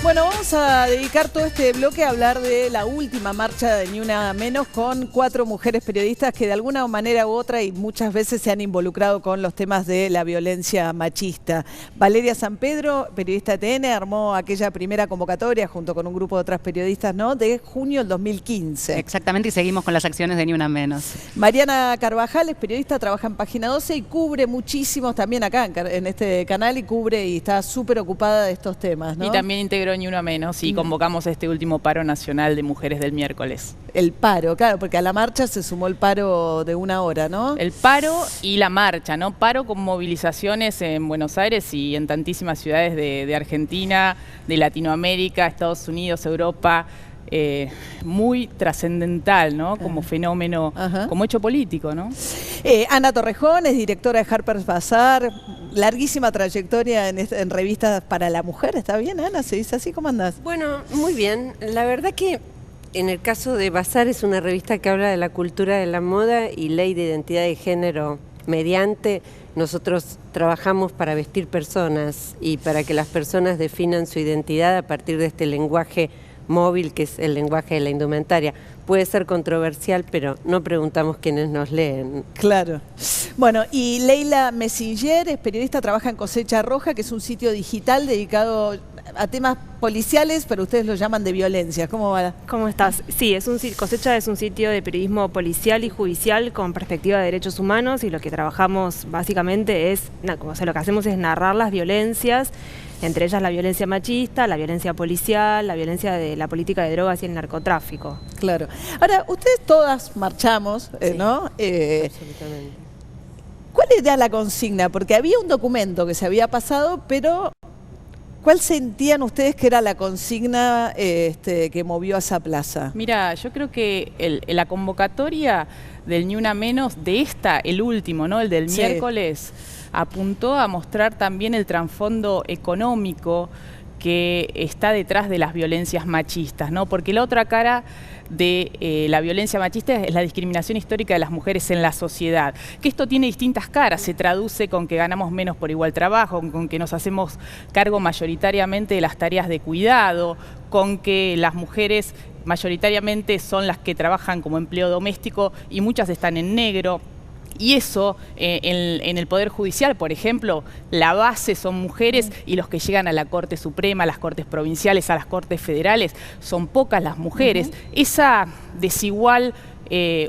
Bueno, vamos a dedicar todo este bloque a hablar de la última marcha de Ni Una Menos con 4 mujeres periodistas que de alguna manera u otra y muchas veces se han involucrado con los temas de la violencia machista. Valeria Sampedro, periodista de TN, armó aquella primera convocatoria junto con un grupo de otras periodistas, ¿no?, de junio del 2015. Exactamente, y seguimos con las acciones de Ni Una Menos. Mariana Carvajal es periodista, trabaja en Página 12 y cubre muchísimos también acá en este canal y está súper ocupada de estos temas, ¿no? Y también integró Ni Una Menos y convocamos este último paro nacional de mujeres del miércoles. El paro, claro, porque a la marcha se sumó el paro de 1 hora, ¿no? El paro y la marcha, ¿no? Paro con movilizaciones en Buenos Aires y en tantísimas ciudades de Argentina, de Latinoamérica, Estados Unidos, Europa. Muy trascendental, ¿no? Como fenómeno, como hecho político, ¿no? Ana Torrejón es directora de Harper's Bazaar, larguísima trayectoria en revistas para la mujer. ¿Está bien, Ana? ¿Se dice así? ¿Cómo andás? Bueno, muy bien. La verdad que en el caso de Bazaar es una revista que habla de la cultura de la moda y ley de identidad de género mediante. Nosotros trabajamos para vestir personas y para que las personas definan su identidad a partir de este lenguaje móvil, que es el lenguaje de la indumentaria. Puede ser controversial, pero no preguntamos quiénes nos leen. Claro. Bueno, y Leila Messinger es periodista, trabaja en Cosecha Roja, que es un sitio digital dedicado a temas policiales, pero ustedes lo llaman de violencia. ¿Cómo va? ¿Cómo estás? Sí, Cosecha es un sitio de periodismo policial y judicial con perspectiva de derechos humanos, y lo que trabajamos básicamente es, lo que hacemos es narrar las violencias, entre ellas la violencia machista, la violencia policial, la violencia de la política de drogas y el narcotráfico. Claro. Ahora, ustedes todas marchamos, Sí, ¿no? Absolutamente. ¿Cuál era la consigna? Porque había un documento que se había pasado, pero ¿cuál sentían ustedes que era la consigna que movió a esa plaza? Mira, yo creo que la convocatoria del Ni Una Menos, el último, ¿no? El del miércoles, apuntó a mostrar también el trasfondo económico que está detrás de las violencias machistas, ¿no? Porque la otra cara de la violencia machista es la discriminación histórica de las mujeres en la sociedad. Que esto tiene distintas caras, se traduce con que ganamos menos por igual trabajo, con que nos hacemos cargo mayoritariamente de las tareas de cuidado, con que las mujeres mayoritariamente son las que trabajan como empleo doméstico y muchas están en negro. Y eso, en el Poder Judicial, por ejemplo, la base son mujeres y los que llegan a la Corte Suprema, a las Cortes Provinciales, a las Cortes Federales, son pocas las mujeres. Esa desigual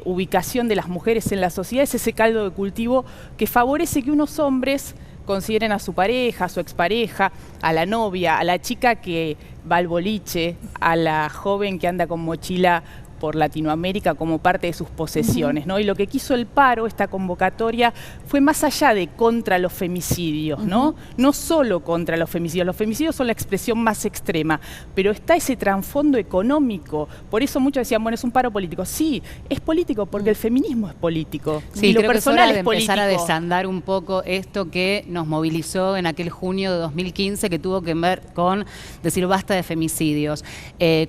ubicación de las mujeres en la sociedad es ese caldo de cultivo que favorece que unos hombres consideren a su pareja, a su expareja, a la novia, a la chica que va al boliche, a la joven que anda con mochila por Latinoamérica como parte de sus posesiones, ¿no? Y lo que quiso el paro, esta convocatoria, fue más allá de contra los femicidios, ¿no? No solo contra los femicidios son la expresión más extrema, pero está ese trasfondo económico. Por eso muchos decían, bueno, es un paro político. Sí, es político porque el feminismo es político. Sí, y lo creo personal que es hora de es político. empezar a desandar un poco esto que nos movilizó en aquel junio de 2015, que tuvo que ver con decir basta de femicidios.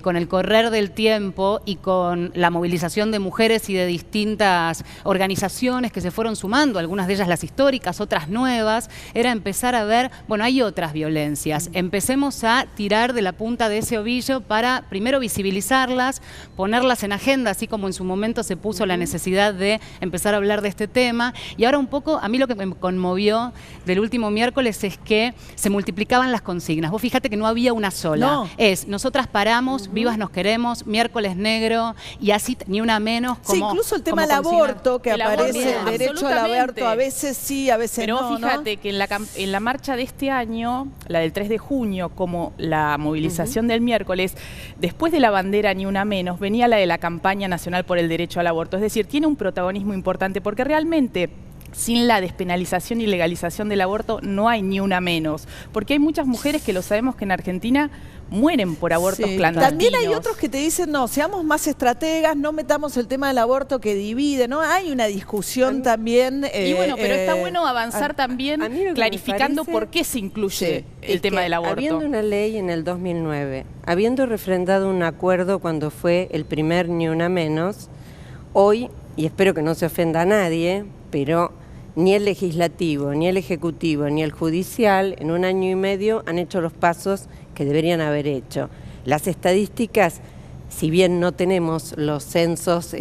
Con el correr del tiempo y con la movilización de mujeres y de distintas organizaciones que se fueron sumando, algunas de ellas las históricas, otras nuevas, era empezar a ver, bueno, hay otras violencias. Empecemos a tirar de la punta de ese ovillo para primero visibilizarlas, ponerlas en agenda, así como en su momento se puso la necesidad de empezar a hablar de este tema. Y ahora un poco, a mí lo que me conmovió del último miércoles es que se multiplicaban las consignas. Vos fíjate que no había una sola. No. Es, nosotras paramos, vivas nos queremos, miércoles negro, y así Ni Una Menos como... Sí, incluso el tema del consigna. aborto, que El aparece, aborto, el derecho al aborto, a veces sí, a veces Pero no, fíjate ¿no? que en la marcha de este año, la del 3 de junio, como la movilización del miércoles, después de la bandera Ni Una Menos, venía la de la campaña nacional por el derecho al aborto. Es decir, tiene un protagonismo importante porque realmente sin la despenalización y legalización del aborto no hay ni una menos. Porque hay muchas mujeres que lo sabemos que en Argentina mueren por abortos clandestinos. También hay otros que te dicen, no, seamos más estrategas, no metamos el tema del aborto que divide, ¿no? Hay una discusión también. Y bueno, pero está bueno avanzar también a mí lo que clarificando me parece por qué se incluye el es tema que, del aborto. habiendo una ley en el 2009, habiendo refrendado un acuerdo cuando fue el primer Ni Una Menos, hoy, y espero que no se ofenda a nadie, pero ni el legislativo, ni el ejecutivo, ni el judicial en 1 año y medio han hecho los pasos que deberían haber hecho. Las estadísticas, si bien no tenemos los censos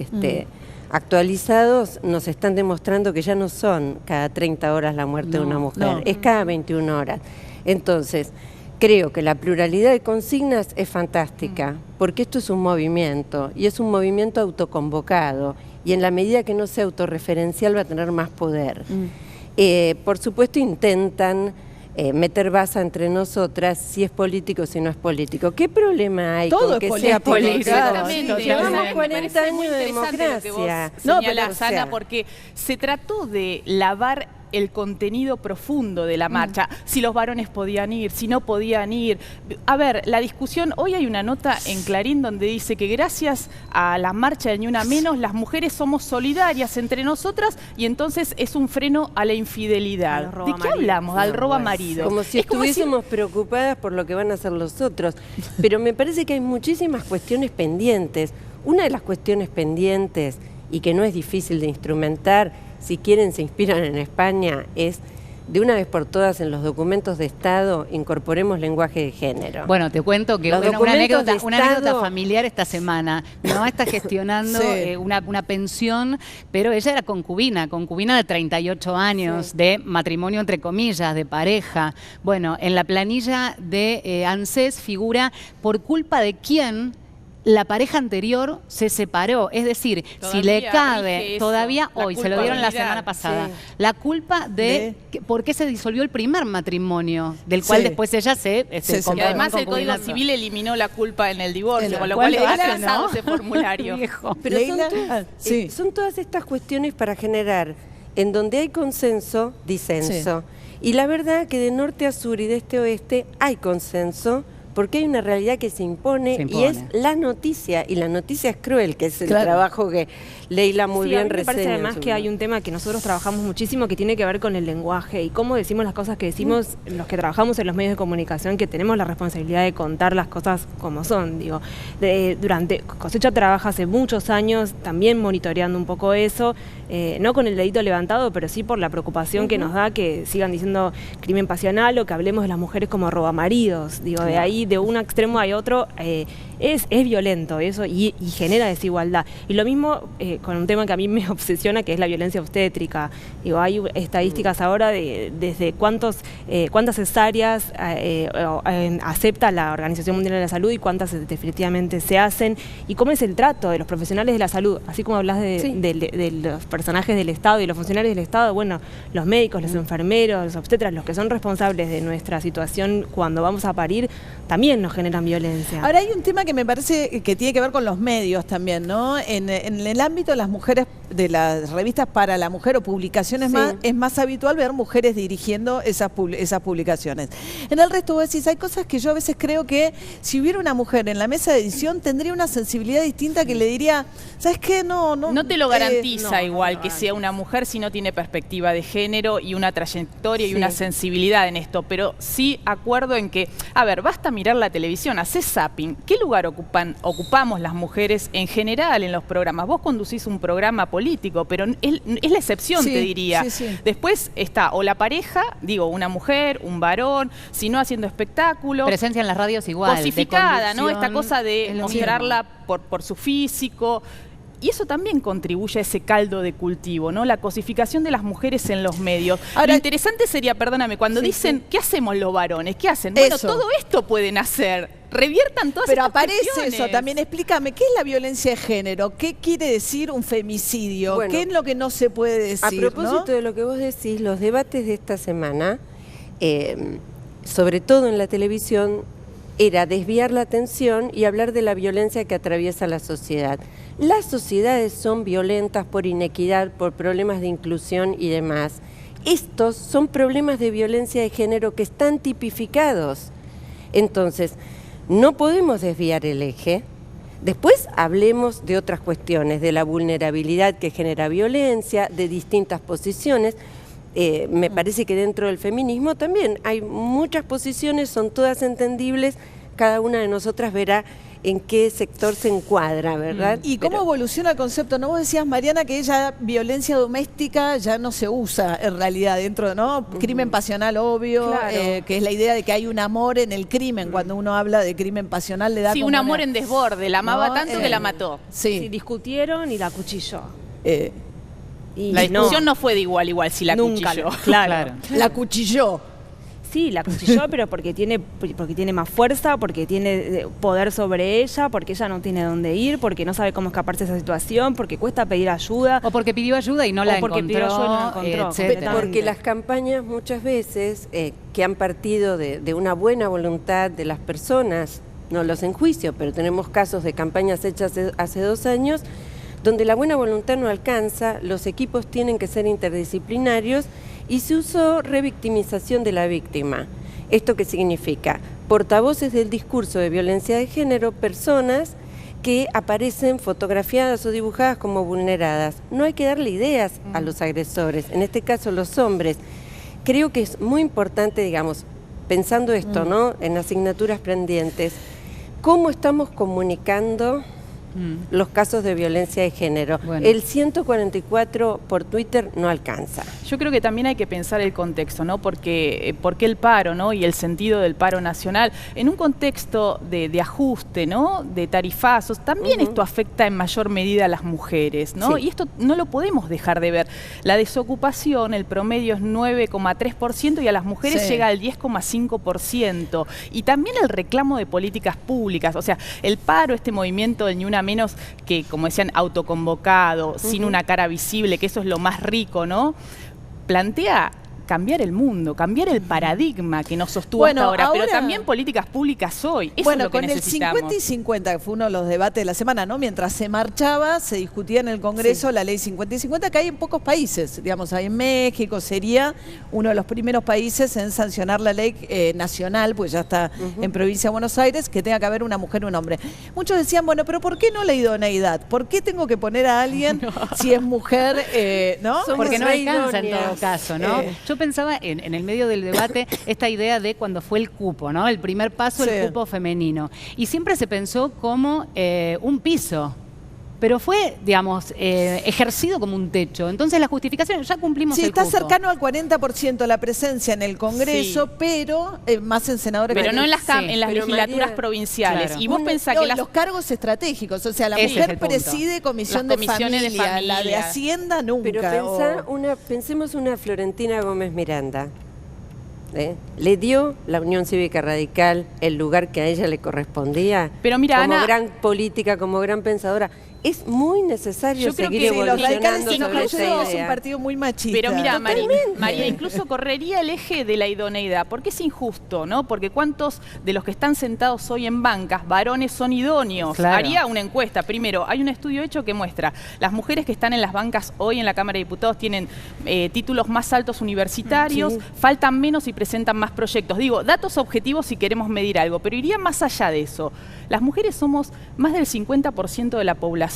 actualizados, nos están demostrando que ya no son cada 30 horas la muerte de una mujer, es cada 21 horas. Entonces, creo que la pluralidad de consignas es fantástica, porque esto es un movimiento, y es un movimiento autoconvocado, y en la medida que no sea autorreferencial va a tener más poder. Por supuesto intentan meter baza entre nosotras si es político o si no es político. ¿Qué problema hay todo con que político, sea político? Exactamente. Llevamos Me 40 parece años muy de interesante lo que vos democracia. señalás, Ana, porque se trató de lavar el contenido profundo de la marcha, si los varones podían ir, si no podían ir. A ver, la discusión, hoy hay una nota en Clarín donde dice que gracias a la marcha de Ni Una Menos, las mujeres somos solidarias entre nosotras y entonces es un freno a la infidelidad. ¿De qué hablamos? Al robo a marido. Como si estuviésemos preocupadas por lo que van a hacer los otros. Pero me parece que hay muchísimas cuestiones pendientes. Una de las cuestiones pendientes, y que no es difícil de instrumentar, si quieren se inspiran en España, es de una vez por todas en los documentos de Estado incorporemos lenguaje de género. Bueno, te cuento que una anécdota familiar esta semana. Mi mamá está gestionando una pensión, pero ella era concubina de 38 años, de matrimonio entre comillas, de pareja. Bueno, en la planilla de ANSES figura por culpa de quién la pareja anterior se separó, es decir, si le cabe, todavía hoy, se lo dieron la semana pasada, la culpa de por qué se disolvió el primer matrimonio, del cual después ella se y además el Código Civil eliminó la culpa en el divorcio, con lo cual es atrasado ese formulario. Pero son todas estas cuestiones para generar, en donde hay consenso, disenso. Y la verdad que de norte a sur y de este a oeste hay consenso, porque hay una realidad que se impone y es la noticia, y la noticia es cruel, que es el trabajo que Leila muy bien reseña. Me parece además que hay un tema que nosotros trabajamos muchísimo que tiene que ver con el lenguaje y cómo decimos las cosas que decimos los que trabajamos en los medios de comunicación, que tenemos la responsabilidad de contar las cosas como son. Digo, durante Cosecha trabaja hace muchos años también monitoreando un poco eso, no con el dedito levantado, pero sí por la preocupación que nos da que sigan diciendo crimen pasional o que hablemos de las mujeres como robamaridos. Digo, de ahí de un extremo a otro es violento eso y genera desigualdad. Y lo mismo con un tema que a mí me obsesiona, que es la violencia obstétrica. Digo, hay estadísticas ahora desde cuántas cesáreas acepta la Organización Mundial de la Salud y cuántas definitivamente se hacen, y cómo es el trato de los profesionales de la salud, así como hablas de los personajes del Estado y los funcionarios del Estado. Bueno, los médicos, los enfermeros, los obstetras, los que son responsables de nuestra situación cuando vamos a parir, también nos generan violencia. Ahora hay un tema que me parece que tiene que ver con los medios también, ¿no? En el ámbito de las mujeres, de las revistas para la mujer o publicaciones es más habitual ver mujeres dirigiendo esas publicaciones. En el resto vos decís, hay cosas que yo a veces creo que si hubiera una mujer en la mesa de edición tendría una sensibilidad distinta que le diría, ¿sabes qué? No te lo garantiza igual que sea una mujer si no tiene perspectiva de género y una trayectoria y una sensibilidad en esto, pero sí acuerdo en que, a ver, basta mirar la televisión, hacés zapping, ¿qué lugar ocupamos las mujeres en general en los programas? Vos conducís un programa político, pero es la excepción, te diría. Después está o la pareja, digo, una mujer, un varón, si no haciendo espectáculos. Presencia en las radios igual. Cosificada, ¿no? Esta cosa de mostrarla por su físico. Y eso también contribuye a ese caldo de cultivo, ¿no? La cosificación de las mujeres en los medios. Ahora, lo interesante sería, perdóname, cuando dicen, ¿qué hacemos los varones? ¿Qué hacen? Bueno, todo esto pueden hacer. Reviertan todas estas aparece cuestiones. eso también. Explícame, ¿qué es la violencia de género? ¿Qué quiere decir un femicidio? Bueno, ¿qué es lo que no se puede decir? A propósito de lo que vos decís, los debates de esta semana, sobre todo en la televisión, era desviar la atención y hablar de la violencia que atraviesa la sociedad. Las sociedades son violentas por inequidad, por problemas de inclusión y demás. Estos son problemas de violencia de género que están tipificados. Entonces, no podemos desviar el eje. Después hablemos de otras cuestiones, de la vulnerabilidad que genera violencia, de distintas posiciones. Me parece que dentro del feminismo también hay muchas posiciones, son todas entendibles, cada una de nosotras verá en qué sector se encuadra, ¿verdad? ¿Y cómo evoluciona el concepto? ¿No? Vos decías, Mariana, que ella violencia doméstica ya no se usa en realidad dentro, ¿no? Crimen pasional, obvio, Claro. que es la idea de que hay un amor en el crimen. Cuando uno habla de crimen pasional le da Sí, como un amor una- en desborde, la amaba ¿no? tanto que la mató. Sí, Sí. discutieron y la acuchilló. Y La discusión no fue de igual, si la nunca, cuchilló. claro. La cuchilló. Sí, la cuchilló, pero porque tiene más fuerza, porque tiene poder sobre ella, porque ella no tiene dónde ir, porque no sabe cómo escaparse de esa situación, porque cuesta pedir ayuda. O porque pidió ayuda y no la O porque encontró, pidió ayuda y no la encontró, etcétera. Porque las campañas muchas veces que han partido de una buena voluntad de las personas, no los enjuicio, pero tenemos casos de campañas hechas hace 2 años, donde la buena voluntad no alcanza, los equipos tienen que ser interdisciplinarios y se usó revictimización de la víctima. ¿Esto qué significa? Portavoces del discurso de violencia de género, personas que aparecen fotografiadas o dibujadas como vulneradas. No hay que darle ideas a los agresores, en este caso los hombres. Creo que es muy importante, digamos, pensando esto, ¿no? En asignaturas pendientes, ¿cómo estamos comunicando los casos de violencia de género? Bueno. El 144 por Twitter no alcanza. Yo creo que también hay que pensar el contexto, ¿no? Porque el paro, ¿no? Y el sentido del paro nacional, en un contexto de ajuste, ¿no? De tarifazos, también esto afecta en mayor medida a las mujeres, ¿no? Sí. Y esto no lo podemos dejar de ver. La desocupación, el promedio es 9,3% y a las mujeres Sí. llega al 10,5%. Y también el reclamo de políticas públicas, o sea, el paro, este movimiento del Ni Una Menos, que como decían, autoconvocado, sin una cara visible, que eso es lo más rico, ¿no? Plantea cambiar el mundo, cambiar el paradigma que nos sostuvo Bueno, hasta ahora, pero ahora- también políticas públicas hoy. Eso Bueno, es lo que con el necesitamos. 50 y 50, que fue uno de los debates de la semana, ¿no? Mientras se marchaba, se discutía en el Congreso la ley 50 y 50, que hay en pocos países. Digamos, hay en México, sería uno de los primeros países en sancionar la ley nacional, pues ya está en Provincia de Buenos Aires, que tenga que haber una mujer y un hombre. Muchos decían, bueno, pero ¿por qué no la idoneidad? ¿Por qué tengo que poner a alguien si es mujer, ¿no? Somos Porque no re alcanza en todo idóneas. caso, ¿no? Eh. Yo pensaba en el medio del debate esta idea de cuando fue el cupo, ¿no? El primer paso, Sí. el cupo femenino. Y siempre se pensó como un piso. Pero fue, digamos, ejercido como un techo. Entonces la justificación, ya cumplimos Sí, el está cupo. cercano al 40% la presencia en el Congreso, Sí. pero más en senadores. Pero que- no en las, Sí, en las pero legislaturas María- provinciales. Claro. Y vos pensás No, que las... los cargos estratégicos, o sea, la Ese es mujer el punto. preside comisión Las de comisiones de familia, la de familia. Hacienda nunca. Pero pensemos una Florentina Gómez Miranda. ¿Le dio la Unión Cívica Radical el lugar que a ella le correspondía? Pero mira, como Ana- gran política, como gran pensadora. Es muy necesario Yo creo seguir que Sí, los radicales evolucionando sin sobre esa incluso es un idea. partido muy machista. Pero mira, Totalmente. María, incluso correría el eje de la idoneidad, porque es injusto, ¿no? Porque ¿cuántos de los que están sentados hoy en bancas, varones, son idóneos? Claro. Haría una encuesta. Primero, hay un estudio hecho que muestra, las mujeres que están en las bancas hoy en la Cámara de Diputados tienen títulos más altos universitarios, Sí. faltan menos y presentan más proyectos. Digo, datos objetivos si queremos medir algo, pero iría más allá de eso. Las mujeres somos más del 50% de la población.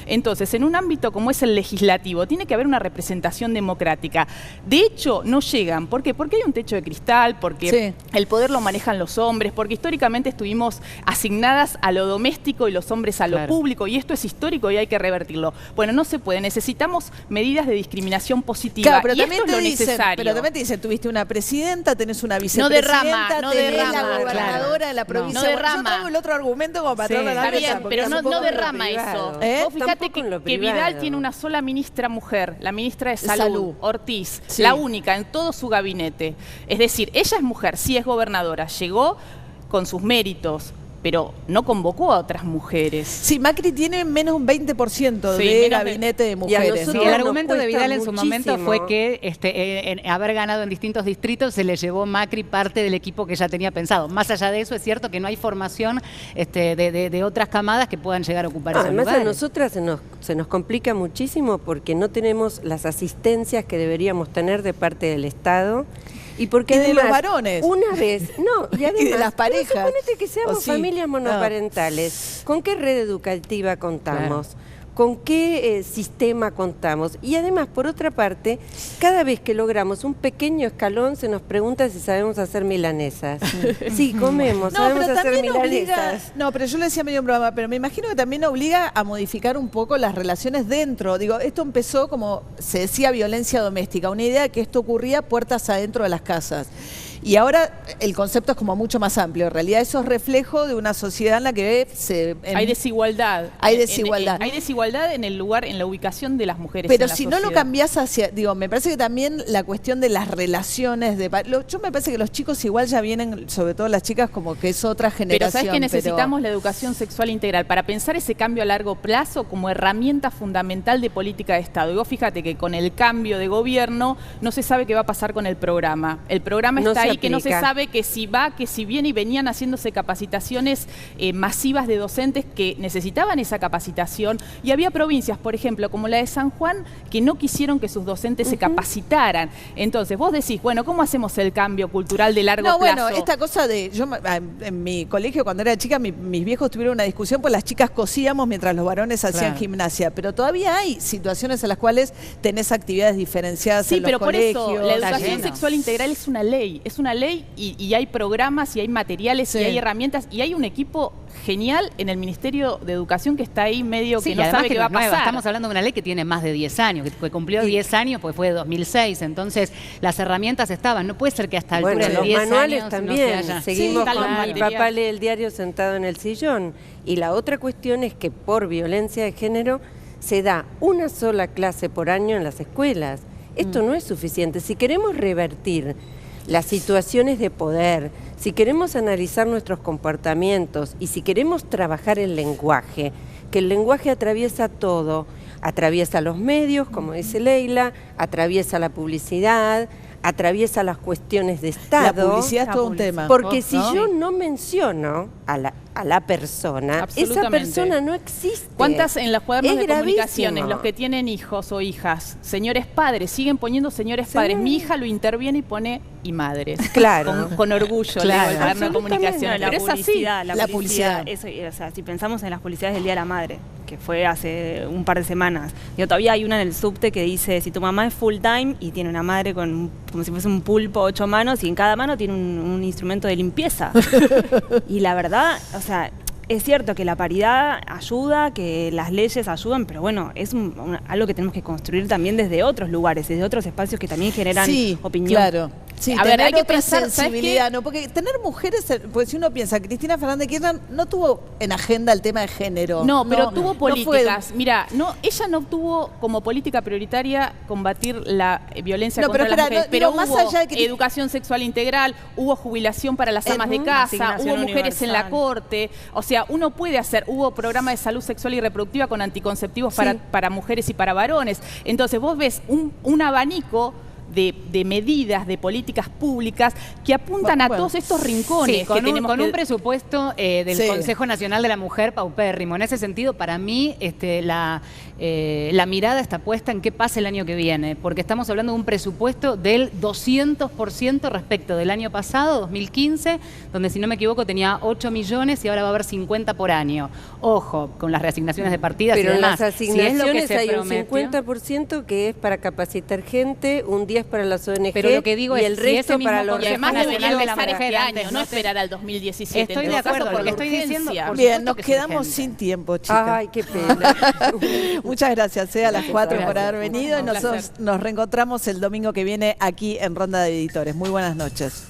Entonces, en un ámbito como es el legislativo, tiene que haber una representación democrática. De hecho, no llegan. ¿Por qué? Porque hay un techo de cristal, porque Sí. el poder lo manejan los hombres, porque históricamente estuvimos asignadas a lo doméstico y los hombres a lo Claro. público, y esto es histórico y hay que revertirlo. Bueno, no se puede. Necesitamos medidas de discriminación positiva. Claro, pero y también esto es te lo dicen, necesario. pero también te dicen, tuviste una presidenta, tenés una No vicepresidenta, derrama, no tenés derrama, la gobernadora claro. de la No. provincia. No Bueno, derrama. Yo traigo el otro argumento como para Sí. traerlo a la Está mesa, bien, porque pero es no, un poco no lo derrama privado. eso. ¿Eh? Vos fíjate Tampoco en lo que Vidal privado. tiene una sola ministra mujer, la ministra de Salud. Salud, Ortiz, Sí. la única en todo su gabinete. Es decir, ella es mujer, sí es gobernadora, llegó con sus méritos, pero no convocó a otras mujeres. Sí, Macri tiene menos un 20% Sí, de menos de- gabinete de Y a mujeres. nosotros Sí, ¿no? el nos argumento de cuesta Vidal en su momento muchísimo. fue que en haber ganado en distintos distritos se le llevó Macri parte del equipo que ya tenía pensado. Más allá de eso, es cierto que no hay formación de otras camadas que puedan llegar a ocupar esos Además lugares. a nosotras se nos complica muchísimo porque no tenemos las asistencias que deberíamos tener de parte del Estado. Y porque Y de además, los varones. una vez, no, y además, Y de las parejas. pero suponete que seamos ¿O sí? familias No. monoparentales. ¿Con qué red educativa contamos? con qué sistema contamos. Y además, por otra parte, cada vez que logramos un pequeño escalón se nos pregunta si sabemos hacer milanesas. Sí, comemos, sabemos pero hacer también milanesas. no, pero yo le decía medio en broma, pero me imagino que también obliga a modificar un poco las relaciones dentro. Digo, esto empezó como se decía violencia doméstica, una idea de que esto ocurría puertas adentro de las casas. Y ahora el concepto es como mucho más amplio. En realidad eso es reflejo de una sociedad en la que hay desigualdad. Hay desigualdad. Hay desigualdad en el lugar, en la ubicación de las mujeres. Pero en la si sociedad. no lo cambiás hacia, digo, me parece que también la cuestión de las relaciones yo me parece que los chicos igual ya vienen, sobre todo las chicas, como que es otra generación. Pero sabes que necesitamos la educación sexual integral para pensar ese cambio a largo plazo como herramienta fundamental de política de Estado. Y vos fíjate que con el cambio de gobierno no se sabe qué va a pasar con el programa. El programa está ahí, que no se sabe que si va, que si viene, y venían haciéndose capacitaciones masivas de docentes que necesitaban esa capacitación, y había provincias, por ejemplo, como la de San Juan, que no quisieron que sus docentes se capacitaran. Entonces vos decís, bueno, ¿cómo hacemos el cambio cultural de largo plazo? Bueno, esta cosa de, en mi colegio cuando era chica, mis viejos tuvieron una discusión, pues las chicas cosíamos mientras los varones hacían gimnasia, pero todavía hay situaciones en las cuales tenés actividades diferenciadas en los colegios. Sí, pero por eso, la educación sexual integral es una ley, y hay programas, y hay materiales, y hay herramientas, y hay un equipo genial en el Ministerio de Educación que está ahí medio que no sabe qué va a pasar. Estamos hablando de una ley que tiene más de 10 años, que cumplió 10 años, pues fue de 2006, entonces las herramientas estaban, no puede ser que hasta altura de 10 años los manuales también, no se haya. seguimos con mi papá lee el diario sentado en el sillón. Y la otra cuestión es que por violencia de género se da una sola clase por año en las escuelas. Esto no es suficiente. Si queremos revertir las situaciones de poder, si queremos analizar nuestros comportamientos y si queremos trabajar el lenguaje, que el lenguaje atraviesa todo, atraviesa los medios, como dice Leila, atraviesa la publicidad, atraviesa las cuestiones de Estado. La publicidad es todo un tema. Porque si yo no menciono a la persona, esa persona no existe. ¿Cuántas en las cuadernos de gravísimo. comunicaciones, los que tienen hijos o hijas, señores padres, siguen poniendo señores padres? Mi hija lo interviene y pone y madres. Claro. Con orgullo, leo el cuaderno de comunicaciones. No, pero es así. La publicidad. Eso, o sea, si pensamos en las publicidades del Día de la Madre, que fue hace un par de semanas, todavía hay una en el subte que dice, si tu mamá es full time y tiene una madre como si fuese un pulpo, 8 manos, y en cada mano tiene un instrumento de limpieza. Y la verdad, o sea, es cierto que la paridad ayuda, que las leyes ayudan, pero bueno, es algo que tenemos que construir también desde otros lugares, desde otros espacios que también generan opinión. Claro. Sí, a ver, hay que otra pensar, sensibilidad, ¿no? Porque tener mujeres, pues si uno piensa, Cristina Fernández de Kirchner no tuvo en agenda el tema de género. No, pero tuvo políticas. Fue... Mira, ella no tuvo como política prioritaria combatir la violencia contra las mujeres, pero más hubo allá de que... educación sexual integral, hubo jubilación para las amas de casa, hubo mujeres en la corte, o sea, uno puede hacer, hubo programa de salud sexual y reproductiva con anticonceptivos para mujeres y para varones. Entonces vos ves un abanico de medidas, de políticas públicas que apuntan a todos estos rincones. Con un presupuesto del Consejo Nacional de la Mujer paupérrimo. En ese sentido, para mí, la mirada está puesta en qué pasa el año que viene, porque estamos hablando de un presupuesto del 200% respecto del año pasado, 2015, donde, si no me equivoco, tenía 8 millones y ahora va a haber 50 por año. Ojo, con las reasignaciones de partidas pero y demás. Pero en las asignaciones si es hay un 50% que es para capacitar gente, un 10% para las ONG, pero lo que digo y el resto para los... Y además debería empezar este año, no esperar al 2017. Estoy de acuerdo, porque estoy diciendo... Bien, nos quedamos sin tiempo, chicas. Ay, qué pena. Muchas gracias a las 4 por haber venido. Nosotros nos reencontramos el domingo que viene aquí en Ronda de Editores. Muy buenas noches.